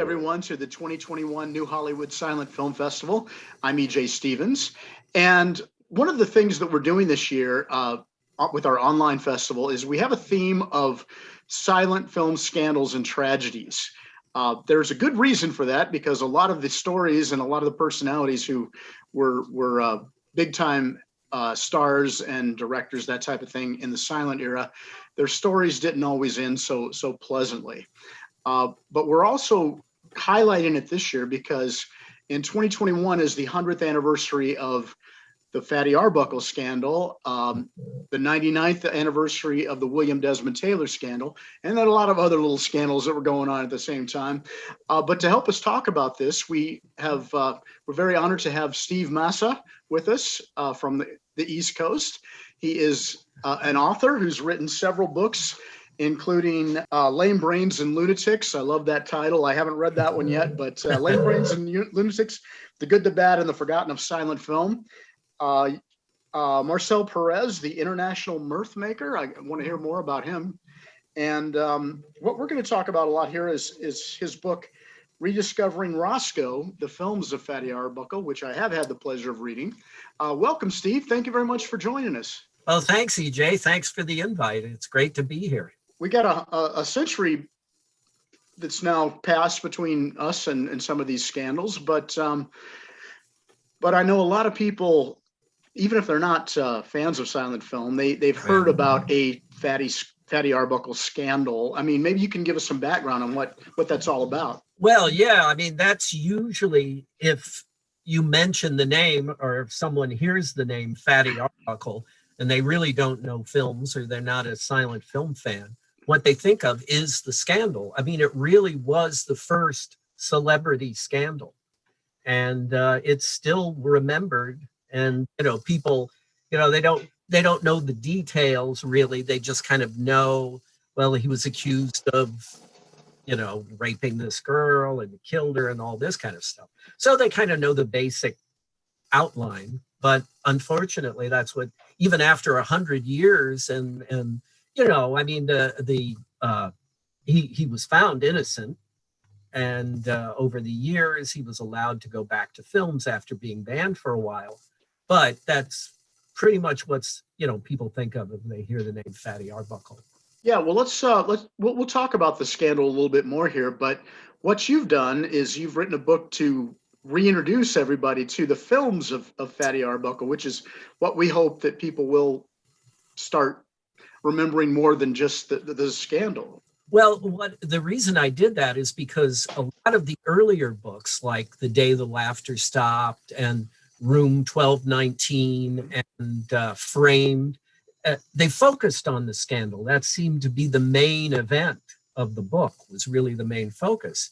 everyone, to the 2021 Newhallywood Silent Film Festival. I'm E.J. Stevens. And one of the things that we're doing this year with our online festival is we have a theme of silent film scandals and tragedies. There's a good reason for that, because a lot of the stories and a lot of the personalities who were big-time stars and directors, that type of thing, in the silent era, their stories didn't always end so pleasantly. But we're also highlighting it this year because in 2021 is the 100th anniversary of the Fatty Arbuckle scandal, the 99th anniversary of the William Desmond Taylor scandal, and then a lot of other little scandals that were going on at the same time. But to help us talk about this, we're very honored to have Steve Massa with us from the East Coast. He is an author who's written several books, including Lame Brains and Lunatics. I love that title. I haven't read that one yet, but Lame Brains and Lunatics, The Good, the Bad, and the Forgotten of Silent Film. MARCEL PEREZ, the international mirth maker. I want to hear more about him. And what we're going to talk about a lot here is his book, Rediscovering Roscoe, the Films of Fatty Arbuckle, which I have had the pleasure of reading. Welcome, Steve. Thank you very much for joining us. Well, thanks, EJ. Thanks for the invite. It's great to be here. We got a century that's now passed between us and some of these scandals, but I know a lot of people, even if they're not fans of silent film, they've heard about a Fatty Arbuckle scandal. I mean, maybe you can give us some background on what that's all about. Well, yeah, I mean, that's usually if you mention the name or if someone hears the name Fatty Arbuckle and they really don't know films or they're not a silent film fan, what they think of is the scandal. I mean, it really was the first celebrity scandal, and it's still remembered. And people, they don't know the details really. They just kind of know, well, he was accused of, raping this girl and killed her and all this kind of stuff. So they kind of know the basic outline. But unfortunately, that's what, even after 100 years and I mean, he was found innocent, and over the years he was allowed to go back to films after being banned for a while. But that's pretty much what's people think of when they hear the name Fatty Arbuckle. Yeah, well, we'll talk about the scandal a little bit more here. But what you've done is you've written a book to reintroduce everybody to the films of Fatty Arbuckle, which is what we hope that people will start remembering more than just the scandal. Well, the reason I did that is because a lot of the earlier books, like The Day the Laughter Stopped and Room 1219 and Framed, they focused on the scandal. That seemed to be the main event of the book, was really the main focus.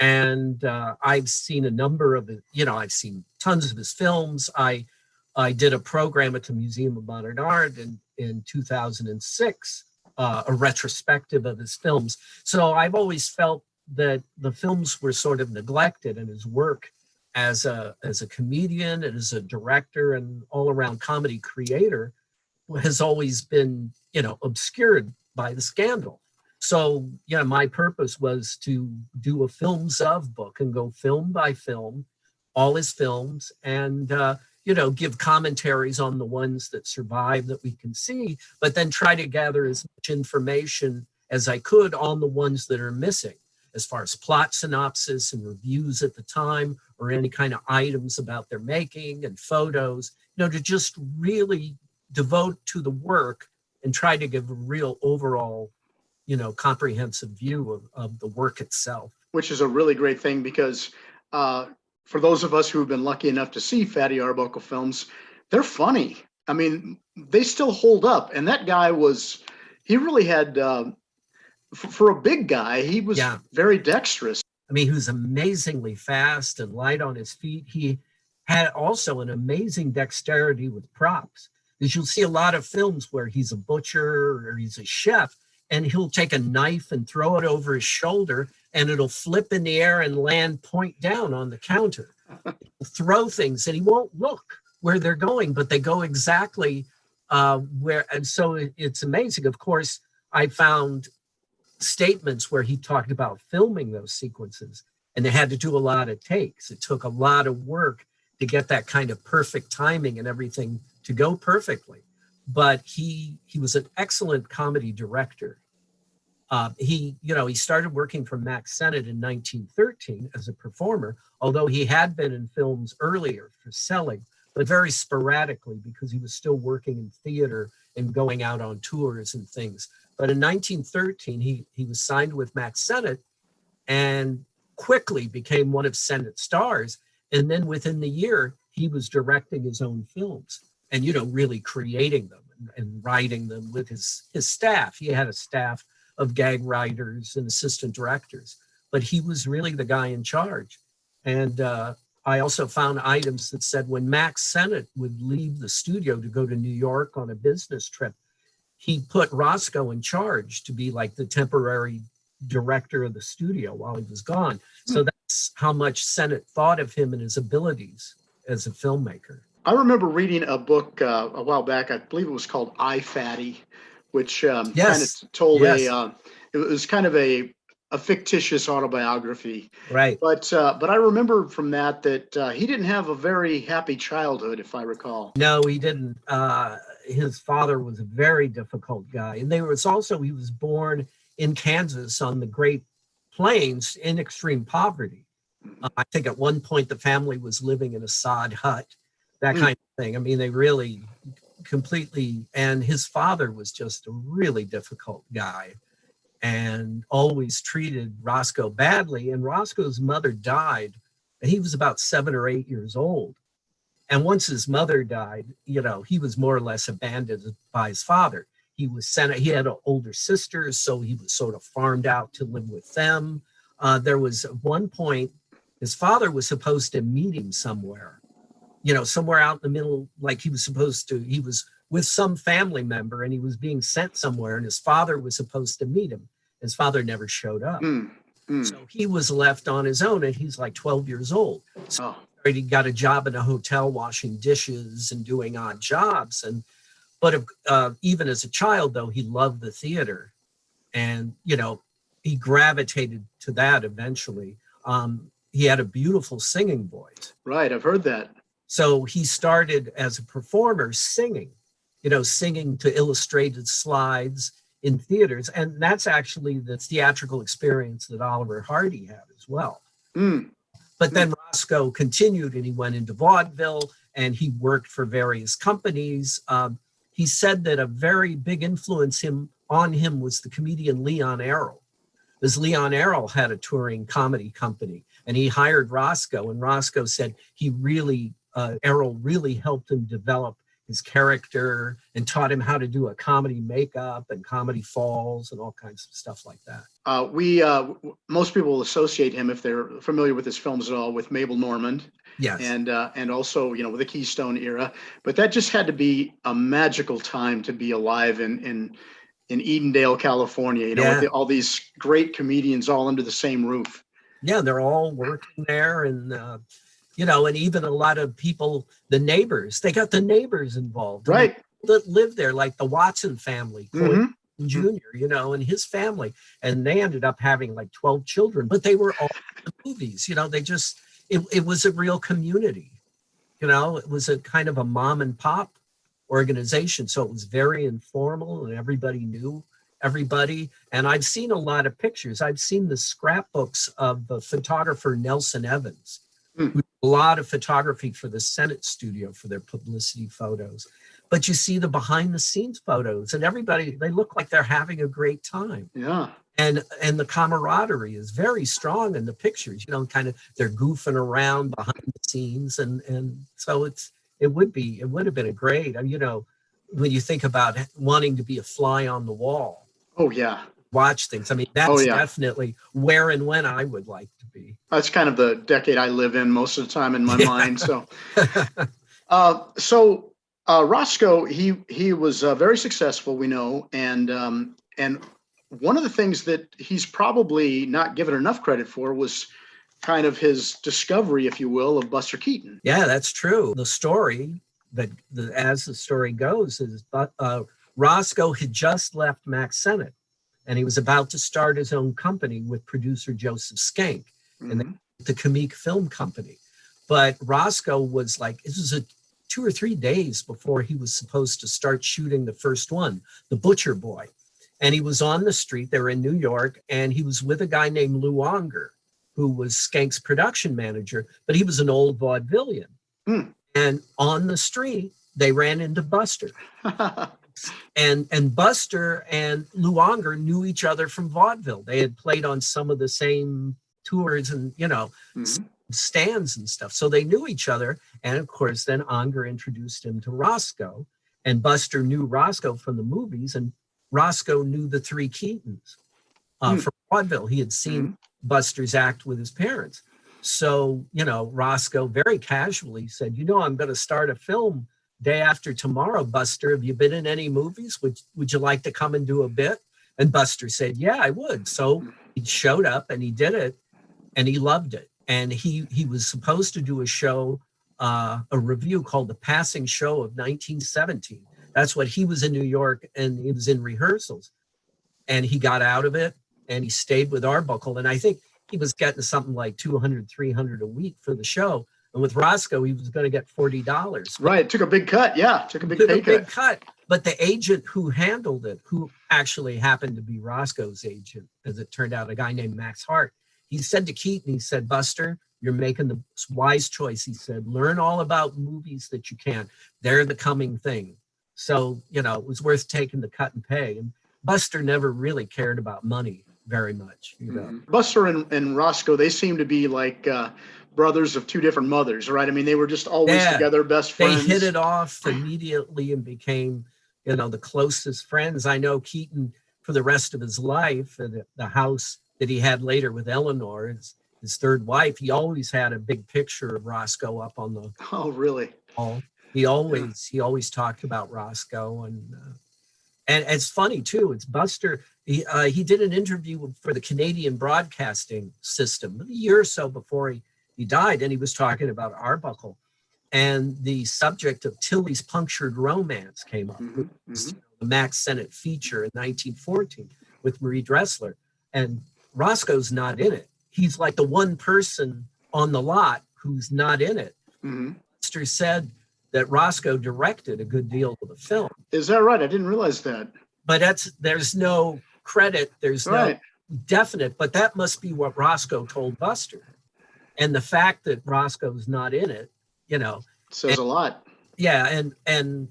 And I've seen a number of, I've seen tons of his films. I did a program at the Museum of Modern Art in 2006, a retrospective of his films. So I've always felt that the films were sort of neglected, and his work as a comedian and as a director and all-around comedy creator has always been, obscured by the scandal. So, my purpose was to do a films of book and go film by film, all his films, and give commentaries on the ones that survive that we can see, but then try to gather as much information as I could on the ones that are missing, as far as plot synopsis and reviews at the time, or any kind of items about their making and photos, to just really devote to the work and try to give a real overall, comprehensive view of the work itself. Which is a really great thing, because for those of us who have been lucky enough to see Fatty Arbuckle films, they're funny. I mean, they still hold up. And that guy he really had, for a big guy, he was very dexterous. I mean, he was amazingly fast and light on his feet. He had also an amazing dexterity with props. Because you'll see a lot of films where he's a butcher or he's a chef, and he'll take a knife and throw it over his shoulder, and it'll flip in the air and land point down on the counter. He'll throw things, and he won't look where they're going, but they go exactly where. And so it's amazing. Of course, I found statements where he talked about filming those sequences, and they had to do a lot of takes. It took a lot of work to get that kind of perfect timing and everything to go perfectly. But he was an excellent comedy director. He started working for Max Sennett in 1913 as a performer, although he had been in films earlier for selling, but very sporadically because he was still working in theater and going out on tours and things. But in 1913, he was signed with Max Sennett and quickly became one of Sennett's stars. And then within the year, he was directing his own films and, really creating them and writing them with his staff. He had a staff of gag writers and assistant directors, but he was really the guy in charge. And I also found items that said when Max Sennett would leave the studio to go to New York on a business trip, he put Roscoe in charge to be like the temporary director of the studio while he was gone. So that's how much Sennett thought of him and his abilities as a filmmaker. I remember reading a book a while back. I believe it was called I, Fatty, which kind of told it was kind of a fictitious autobiography. Right. But I remember from that he didn't have a very happy childhood, if I recall. No, he didn't. His father was a very difficult guy. And he was born in Kansas on the Great Plains in extreme poverty. I think at one point the family was living in a sod hut, that kind of thing. I mean, they really completely, and his father was just a really difficult guy and always treated Roscoe badly. And Roscoe's mother died, and he was about 7 or 8 years old. And once his mother died, he was more or less abandoned by his father. He had older sisters, so he was sort of farmed out to live with them. There was at one point, his father was supposed to meet him somewhere, somewhere out in the middle, like he was with some family member and he was being sent somewhere and his father was supposed to meet him. His father never showed up. So he was left on his own and he's like 12 years old. So he got a job in a hotel washing dishes and doing odd jobs. But even as a child, though, he loved the theater and, he gravitated to that eventually. He had a beautiful singing voice. Right, I've heard that. So he started as a performer singing to illustrated slides in theaters. And that's actually the theatrical experience that Oliver Hardy had as well. But then Roscoe continued and he went into vaudeville and he worked for various companies. He said that a very big influence on him was the comedian Leon Errol. Because Leon Errol had a touring comedy company and he hired Roscoe, and Roscoe said Errol really helped him develop his character and taught him how to do a comedy makeup and comedy falls and all kinds of stuff like that. Most people associate him, if they're familiar with his films at all, with Mabel Normand. Yes. And also, with the Keystone era. But that just had to be a magical time to be alive in Edendale, California, with all these great comedians all under the same roof. Yeah, they're all working there and, and even a lot of people, the neighbors, they got the neighbors involved. Right. That lived there, like the Watson family, Jr., and his family. And they ended up having like 12 children, but they were all in the movies. It was a real community. It was a kind of a mom and pop organization. So it was very informal and everybody knew everybody. And I've seen a lot of pictures. I've seen the scrapbooks of the photographer Nelson Evans, who did a lot of photography for the Sennett studio for their publicity photos. But you see the behind the scenes photos and everybody, they look like they're having a great time. Yeah. And the camaraderie is very strong in the pictures, kind of they're goofing around behind the scenes. And so it would have been a great, when you think about wanting to be a fly on the wall. Oh, yeah. Watch things. I mean, that's definitely where and when I would like to be. That's kind of the decade I live in most of the time in my mind. So, Roscoe, he was very successful, we know. And one of the things that he's probably not given enough credit for was kind of his discovery, if you will, of Buster Keaton. Yeah, that's true. The story as the story goes is Roscoe had just left Max Sennett and he was about to start his own company with producer Joseph Schenck. And they the Comique Film Company. But Roscoe was like, this was 2 or 3 days before he was supposed to start shooting the first one, The Butcher Boy. And he was on the street, they were in New York, and he was with a guy named Lou Onger, who was Skank's production manager, but he was an old vaudevillian. And on the street, they ran into Buster. and Buster and Lou Onger knew each other from vaudeville. They had played on some of the same tours and, stands and stuff. So they knew each other. And of course, then Onger introduced him to Roscoe, and Buster knew Roscoe from the movies, and Roscoe knew the three Keatons from vaudeville. He had seen Buster's act with his parents. So, Roscoe very casually said, I'm going to start a film day after tomorrow, Buster. Have you been in any movies? Would you like to come and do a bit? And Buster said, yeah, I would. So he showed up and he did it, and he loved it. And he was supposed to do a show, a review called The Passing Show of 1917. That's what he was in New York, and he was in rehearsals. And he got out of it, and he stayed with Arbuckle. And I think he was getting something like $200, $300 a week for the show. And with Roscoe, he was going to get $40. Right. Took a big cut. Yeah. Took a big cut. But the agent who handled it, who actually happened to be Roscoe's agent, as it turned out, a guy named Max Hart, he said to Keaton, he said, Buster, you're making the wise choice. He said, learn all about movies that you can. They're the coming thing. So, it was worth taking the cut and pay. And Buster never really cared about money very much. Buster and Roscoe, they seem to be like brothers of two different mothers, right? I mean, they were just always together, best friends. They hit it off immediately and became, the closest friends. I know Keaton, for the rest of his life, the house that he had later with Eleanor, his third wife, he always had a big picture of Roscoe up on the wall. He always talked about Roscoe, and it's funny too. It's Buster. He did an interview for the Canadian Broadcasting System a year or so before he died, and he was talking about Arbuckle, and the subject of Tillie's Punctured Romance came up. The Max Sennett feature in 1914 with Marie Dressler, and Roscoe's not in it. He's like the one person on the lot who's not in it. Buster said that Roscoe directed a good deal of the film. Is that right? I didn't realize that. But there's no credit. There's no definite, but that must be what Roscoe told Buster. And the fact that Roscoe's not in it, says a lot. Yeah. And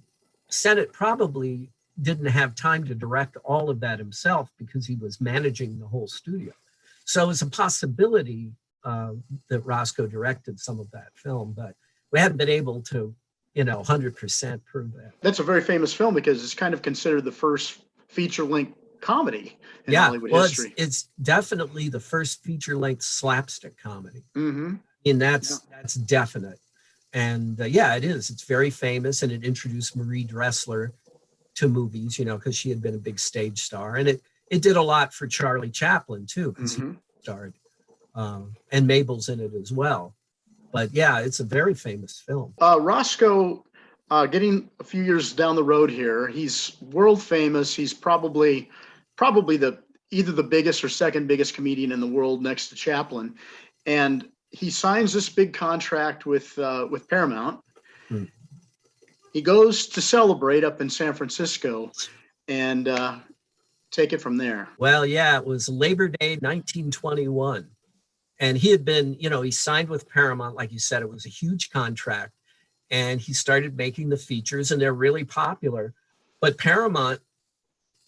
Sennett probably didn't have time to direct all of that himself because he was managing the whole studio. So it's a possibility that Roscoe directed some of that film, but we haven't been able to 100% prove that. That's a very famous film because it's kind of considered the first feature-length comedy in Hollywood history. It's definitely the first feature-length slapstick comedy. And that's definite. And it is. It's very famous, and it introduced Marie Dressler to movies, because she had been a big stage star, and it did a lot for Charlie Chaplin too, because he starred, and Mabel's in it as well. But it's a very famous film. Roscoe, getting a few years down the road here, he's world famous. He's probably either the biggest or second biggest comedian in the world next to Chaplin. And he signs this big contract with Paramount. He goes to celebrate up in San Francisco and take it from there. Well, it was Labor Day 1921. And he had been, he signed with Paramount, like you said, it was a huge contract. And he started making the features, and they're really popular. But Paramount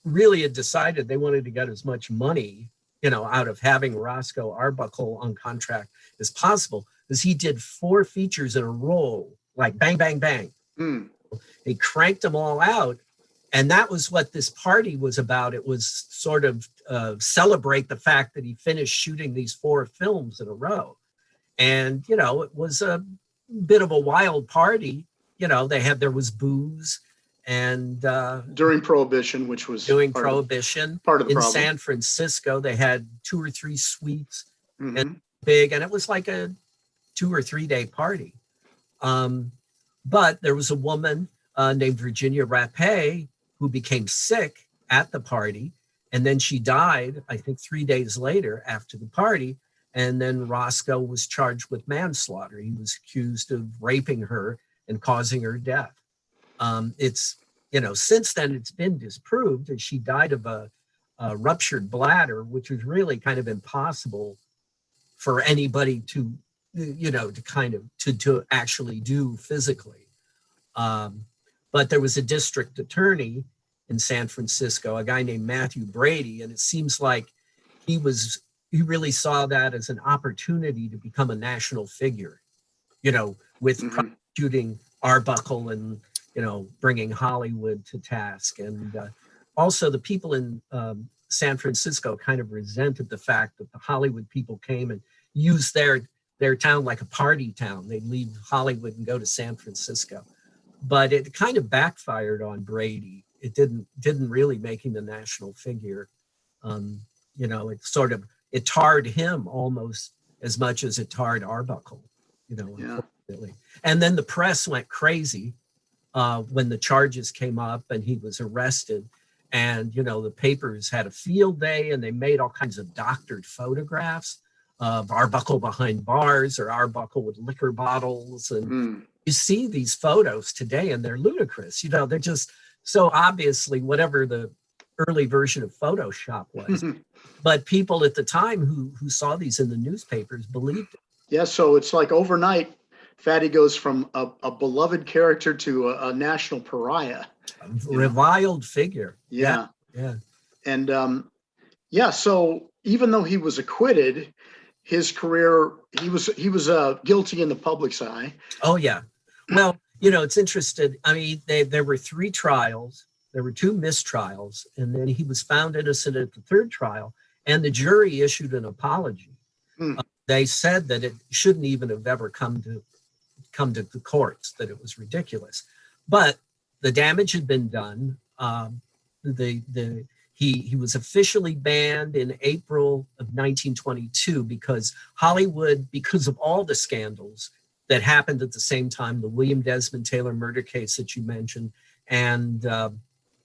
really had decided they wanted to get as much money, out of having Roscoe Arbuckle on contract as possible, because he did 4 features in a row, like bang, bang, bang. They cranked them all out. And that was what this party was about. It was sort of celebrate the fact that he finished shooting these 4 films in a row. And, it was a bit of a wild party. There was booze, and during Prohibition, which was part of the in problem. San Francisco, they had 2 or 3 suites and big, and it was like a 2 or 3 day party. But there was a woman named Virginia Rapé who became sick at the party, and then she died, I think 3 days later after the party. And then Roscoe was charged with manslaughter. He was accused of raping her and causing her death. It's, you know, since then it's been disproved that she died of a ruptured bladder, which was really kind of impossible for anybody to, you know, to actually do physically. But there was a district attorney in San Francisco, a guy named Matthew Brady, and it seems like he really saw that as an opportunity to become a national figure, you know, with prosecuting Arbuckle and, you know, bringing Hollywood to task. And also the people in San Francisco kind of resented the fact that the Hollywood people came and used their town like a party town. They'd leave Hollywood and go to San Francisco. But it kind of backfired on Brady. It didn't really make him a national figure. You know, it tarred him almost as much as it tarred Arbuckle, you know, unfortunately. And then the press went crazy when the charges came up and he was arrested. And, you know, the papers had a field day and they made all kinds of doctored photographs of Arbuckle behind bars or Arbuckle with liquor bottles. And you see these photos today and they're ludicrous. You know, they're just so obviously whatever the early version of Photoshop was. But people at the time who saw these in the newspapers believed it. Yeah, so it's like overnight, Fatty goes from a beloved character to a national pariah. A reviled figure. Yeah. Yeah. And so even though he was acquitted, his career, he was guilty in the public's eye. Oh, yeah. Well, you know, it's interesting. I mean, there were 3 trials. There were 2 mistrials, and then he was found innocent at the 3rd trial, and the jury issued an apology. They said that it shouldn't even have ever come to the courts, that it was ridiculous. But the damage had been done. He was officially banned in April of 1922 because Hollywood, because of all the scandals that happened at the same time, the William Desmond Taylor murder case that you mentioned, and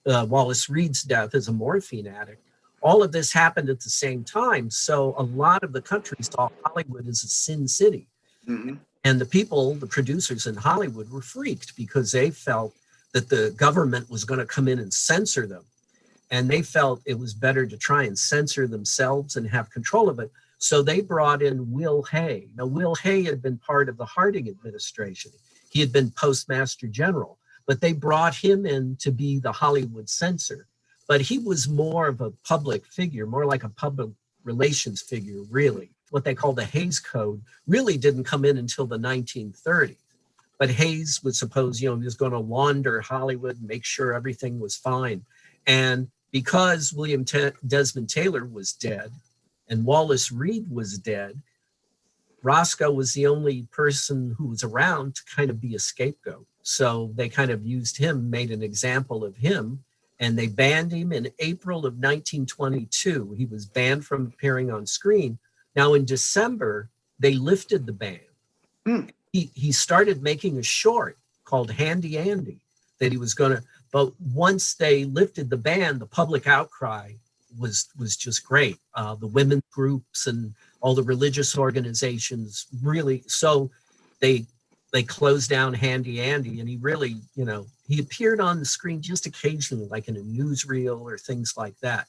Wallace Reed's death as a morphine addict. All of this happened at the same time. So a lot of the country saw Hollywood as a sin city. And the producers in Hollywood were freaked because they felt that the government was going to come in and censor them. And they felt it was better to try and censor themselves and have control of it. So they brought in Will Hay. Now, Will Hay had been part of the Harding administration. He had been postmaster general, but they brought him in to be the Hollywood censor. But he was more of a public figure, more like a public relations figure, really. What they call the Hays Code really didn't come in until the 1930s. But Hays was supposed, he was going to launder Hollywood and make sure everything was fine. And because William Desmond Taylor was dead and Wallace Reed was dead, Roscoe was the only person who was around to kind of be a scapegoat. So they kind of used him, made an example of him, and they banned him in April of 1922. He was banned from appearing on screen. Now in December, they lifted the ban. He started making a short called Handy Andy that he was going to, but once they lifted the ban, the public outcry was just great. The women's groups and all the religious organizations really, so they closed down Handy Andy, and he really, he appeared on the screen just occasionally, like in a newsreel or things like that,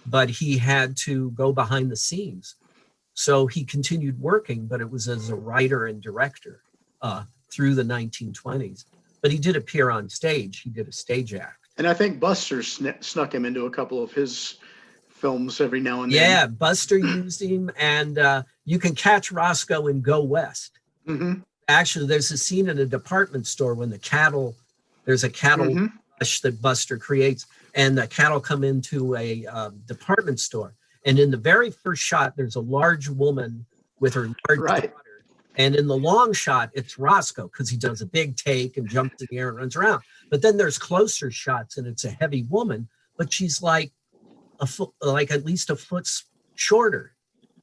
but he had to go behind the scenes. So he continued working, but it was as a writer and director through the 1920s. But he did appear on stage. He did a stage act. And I think Buster snuck him into a couple of his films every now and then. Yeah, Buster used him. And you can catch Roscoe in Go West. Actually, there's a scene in a department store when there's a cattle rush that Buster creates, and the cattle come into a department store. And in the very first shot, there's a large woman with her large daughter. And in the long shot, it's Roscoe because he does a big take and jumps in the air and runs around. But then there's closer shots and it's a heavy woman, but she's like at least a foot shorter.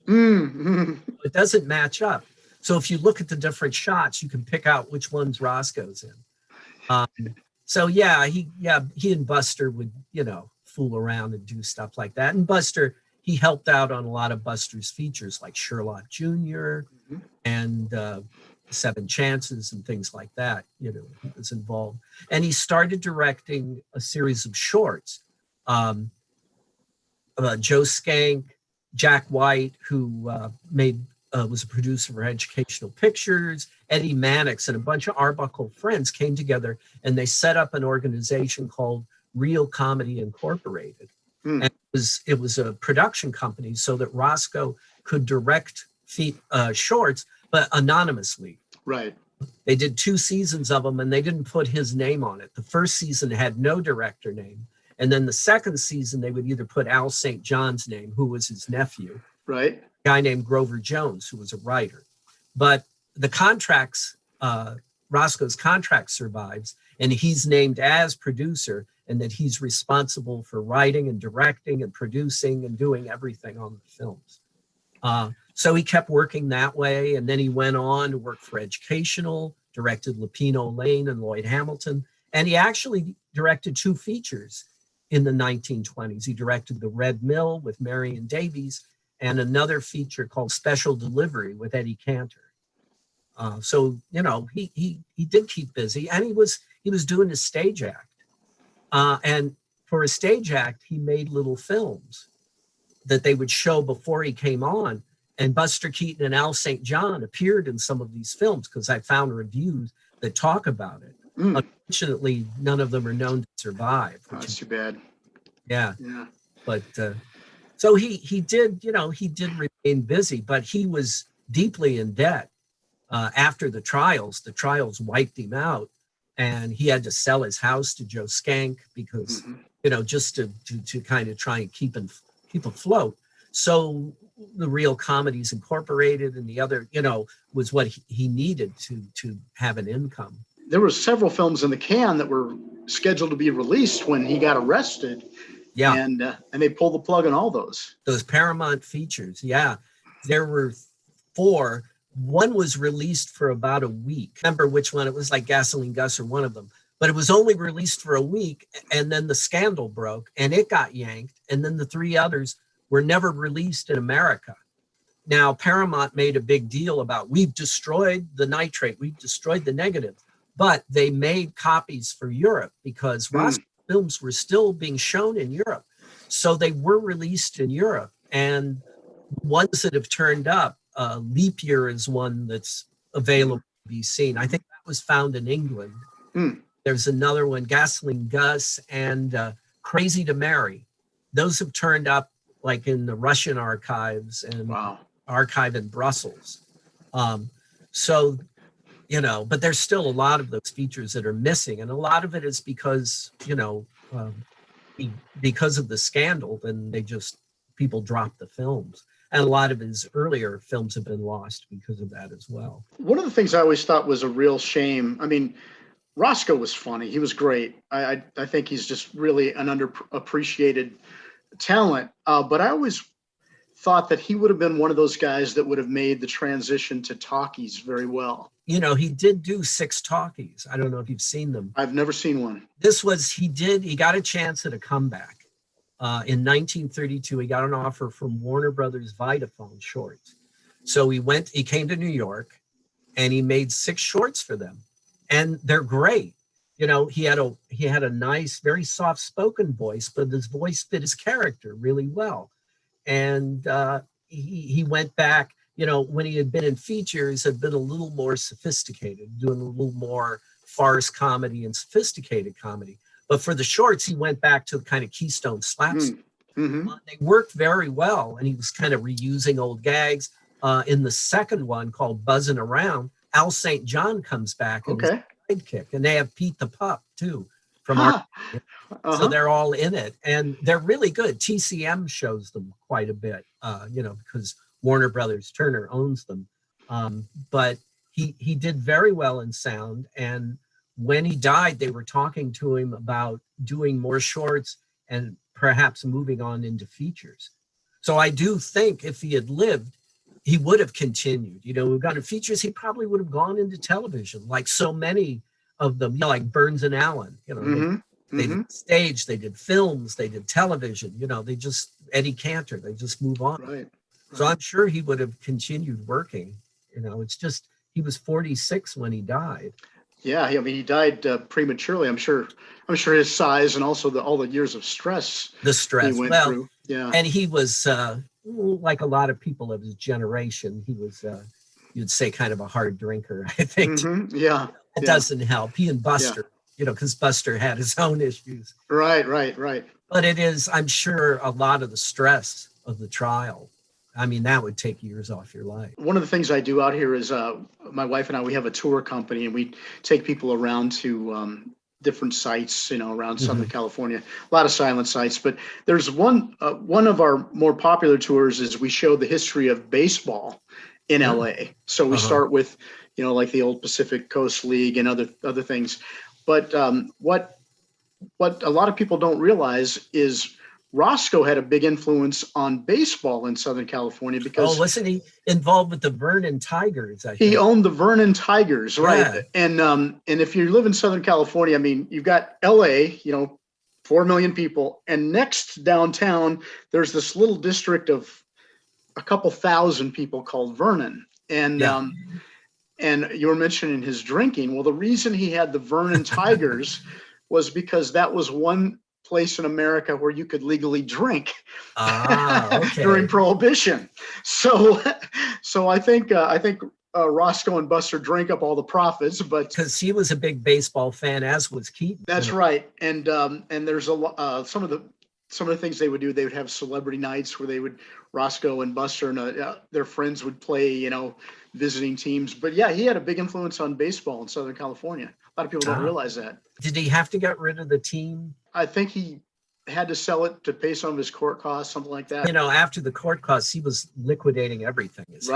It doesn't match up. So if you look at the different shots, you can pick out which ones Roscoe's in. So he and Buster would, fool around and do stuff like that. And Buster, he helped out on a lot of Buster's features like Sherlock Jr. and Seven Chances and things like that. You know, he was involved. And he started directing a series of shorts. Joe Skank, Jack White, who was a producer for Educational Pictures, Eddie Mannix, and a bunch of Arbuckle friends came together and they set up an organization called Real Comedy Incorporated. And it was a production company so that Roscoe could direct shorts, but anonymously. Right. They did 2 seasons of them and they didn't put his name on it. The first season had no director name. And then the second season, they would either put Al St. John's name, who was his nephew. Right. A guy named Grover Jones, who was a writer. But the contracts, Roscoe's contract survives, and he's named as producer, and that he's responsible for writing and directing and producing and doing everything on the films. So he kept working that way, and then he went on to work for Educational, directed Lupino Lane and Lloyd Hamilton, and he actually directed 2 features in the 1920s. He directed The Red Mill with Marion Davies and another feature called Special Delivery with Eddie Cantor. So, you know, he did keep busy, and he was doing a stage act. And for a stage act, he made little films that they would show before he came on. And Buster Keaton and Al St. John appeared in some of these films because I found reviews that talk about it. Unfortunately, none of them are known to survive. That's too bad. Yeah. But so he did, you know, he did remain busy, but he was deeply in debt after the trials. The trials wiped him out, and he had to sell his house to Joe Skank because, you know, just to kind of try and keep afloat. So the Real Comedies Incorporated and the other, you know, was what he needed to have an income. There were several films in the can that were scheduled to be released when he got arrested. Yeah. And they pulled the plug on all those. Those Paramount features. Yeah. There were 4. One was released for about a week. Remember which one? It was like Gasoline Gus or one of them. But it was only released for a week, and then the scandal broke and it got yanked. And then the 3 others were never released in America. Now, Paramount made a big deal about, we've destroyed the nitrate, we've destroyed the negative. But they made copies for Europe because Roscoe films were still being shown in Europe. So they were released in Europe. And ones that have turned up, Leap Year is one that's available to be seen. I think that was found in England. There's another one, Gasoline Gus and Crazy to Marry. Those have turned up like in the Russian archives and archive in Brussels. So, you know, but there's still a lot of those features that are missing. And a lot of it is because, you know, because of the scandal, then people dropped the films. And a lot of his earlier films have been lost because of that as well. One of the things I always thought was a real shame, I mean, Roscoe was funny. He was great. I think he's just really an underappreciated talent. But I always thought that he would have been one of those guys that would have made the transition to talkies very well. You know, he did do 6 talkies. I don't know if you've seen them. I've never seen one. He got a chance at a comeback. In 1932, he got an offer from Warner Brothers Vitaphone Shorts. So he came to New York and he made 6 shorts for them. And they're great. You know, he had a nice, very soft-spoken voice, but his voice fit his character really well. And he went back, you know, when he had been in features, had been a little more sophisticated, doing a little more farce comedy and sophisticated comedy. But for the shorts, he went back to kind of Keystone slapstick. They worked very well, and he was kind of reusing old gags. In the second one called Buzzing Around, Al St. John comes back and sidekick, and they have Pete the Pup too from so they're all in it, and they're really good. TCM shows them quite a bit, you know, because Warner Brothers Turner owns them. But he did very well in sound, and when he died, they were talking to him about doing more shorts and perhaps moving on into features. So I do think if he had lived, he would have continued. You know, we've got features, he probably would have gone into television, like so many of them, you know, like Burns and Allen. You know, they did stage, they did films, they did television. You know, they just Eddie Cantor. They just move on. Right. So I'm sure he would have continued working. You know, it's just he was 46 when he died. Yeah, I mean, he died prematurely. I'm sure his size and also all the years of stress The stress. he went Well, through. Yeah. and he was like a lot of people of his generation. He was, you'd say, kind of a hard drinker. I think Yeah. it Yeah. doesn't help. He and Buster, you know, because Buster had his own issues. Right. But it is, I'm sure, a lot of the stress of the trial. I mean, that would take years off your life. One of the things I do out here is my wife and I, we have a tour company, and we take people around to different sites, you know, around Southern California, a lot of silent sites. But there's one of our more popular tours is we show the history of baseball in LA. So we start with, you know, like the old Pacific Coast League and other things. But what a lot of people don't realize is Roscoe had a big influence on baseball in Southern California because wasn't he involved with the Vernon Tigers? I think he owned the Vernon Tigers, right? Yeah. And if you live in Southern California, I mean, you've got LA, you know, 4 million people, and next downtown there's this little district of a couple thousand people called Vernon, and you were mentioning his drinking. Well, the reason he had the Vernon Tigers was because that was one place in America where you could legally drink during Prohibition. So I think Roscoe and Buster drank up all the profits, but because he was a big baseball fan, as was Keaton. That's right. And there's some of the things they would do. They would have celebrity nights where Roscoe and Buster and their friends would play, you know, visiting teams. But yeah, he had a big influence on baseball in Southern California. A lot of people don't realize that. Did he have to get rid of the team? I think he had to sell it to pay some of his court costs, something like that. You know, after the court costs, he was liquidating everything. His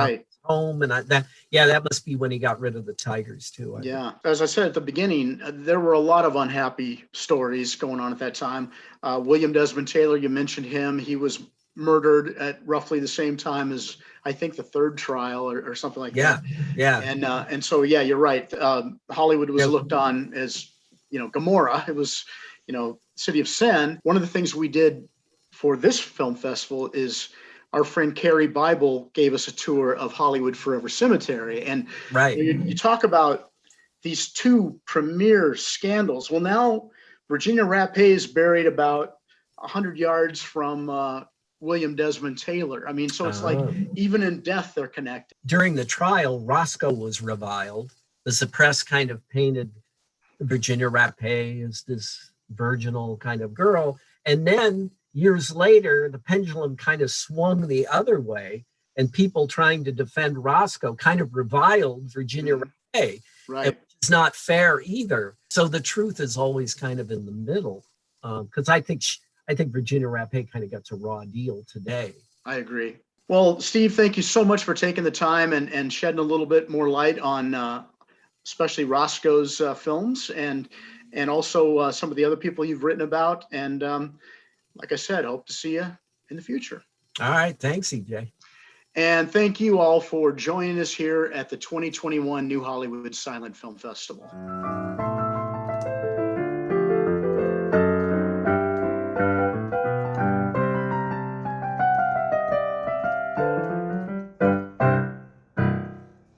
home and that must be when he got rid of the Tigers too. I think. As I said at the beginning, there were a lot of unhappy stories going on at that time. William Desmond Taylor, you mentioned him. He was murdered at roughly the same time as I think the third trial or something like that. Yeah. And so you're right. Hollywood was looked on as, you know, Gomorrah. It was, you know, City of Sin. One of the things we did for this film festival is our friend Carrie Bible gave us a tour of Hollywood Forever Cemetery. And you talk about these two premier scandals. Well, now Virginia Rapé is buried about 100 yards from William Desmond Taylor. I mean, so it's like even in death, they're connected. During the trial, Roscoe was reviled. The press kind of painted Virginia Rapé as this virginal kind of girl. And then years later, the pendulum kind of swung the other way, and people trying to defend Roscoe kind of reviled Virginia Rapé. Right. It's not fair either. So the truth is always kind of in the middle. Because I think Virginia Rapé kind of gets a raw deal today. I agree. Well, Steve, thank you so much for taking the time and shedding a little bit more light on especially Roscoe's films and also some of the other people you've written about. And like I said, hope to see you in the future. All right. Thanks, EJ. And thank you all for joining us here at the 2021 New Hollywood Silent Film Festival.